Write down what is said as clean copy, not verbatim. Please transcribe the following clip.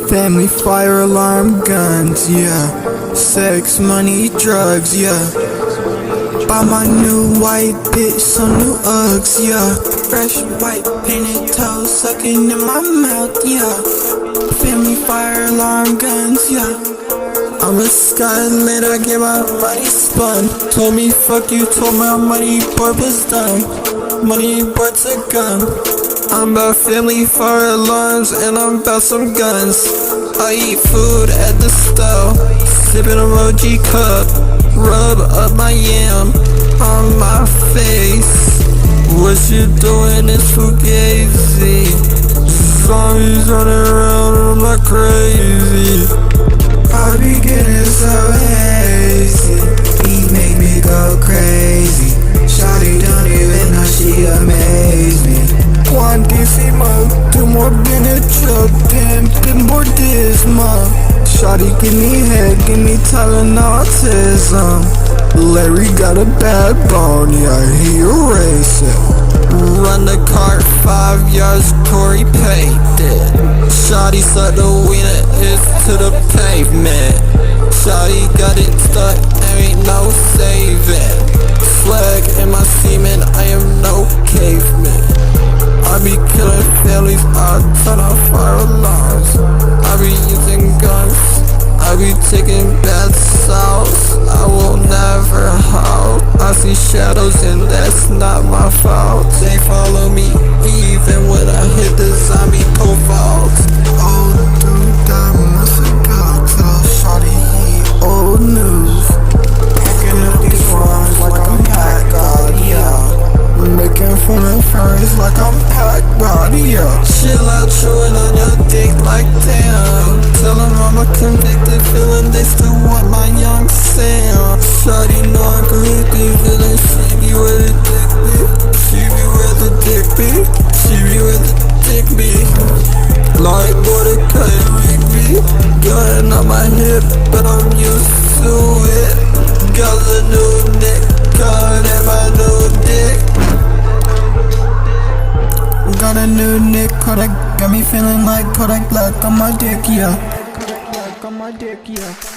Family, fire alarm, guns, yeah. Sex, money, drugs, yeah. Buy my new white bitch some new Uggs, yeah. Fresh white painted toes sucking in my mouth, yeah. Family, fire alarm, guns, yeah. I'm a Skylit, I get my money spun. Told me fuck you, told my money board was done. Money board's a gun. I'm about family, fire alarms, and I'm about some guns. I eat food at the stove, sipping emoji cup. Rub up my yam on my face. What you doing is fugazi. Zombies running around, I'm like crazy. I be getting so hazy. He make me go crazy. Shawty don't even know she amaze me. Quan, do more Benadryl, been more dismal. Shawty give me head, give me Tylenol autism. Larry got a bad bone, yeah, he erased it. Run the car 5 yards, Corey paid it. Shawty sucked the wiener, it's to the pavement. Shawty got it stuck, there ain't no saving. Flag in my semen, I am no caveman. I be killing families, I turn off fire alarms. I be using guns, I be taking bad sauce. I will never howl. I see shadows and that's not my fault. They follow me even when I hit the zombie pole vault. Old dude died months ago, tell shawty he old news. Picking up these rhymes like I'm Pat God, yeah. Making fun of furries like I'm Pat God, yeah. Chill out, chewing on your dick like damn. Tell them I'm a convicted villain, they still want my young Sam. Shawty know I'm convicted villain, she be where the dick be. She be where the dick be. She be where the dick be. Like Mordecai and Rigby. Gun on my hip, but I'm used to it. Got a new neck, gun and my new dick. Got a new Nick Kodak, got me feeling like Kodak Black on my dick, yeah. Kodak Black on my dick, yeah.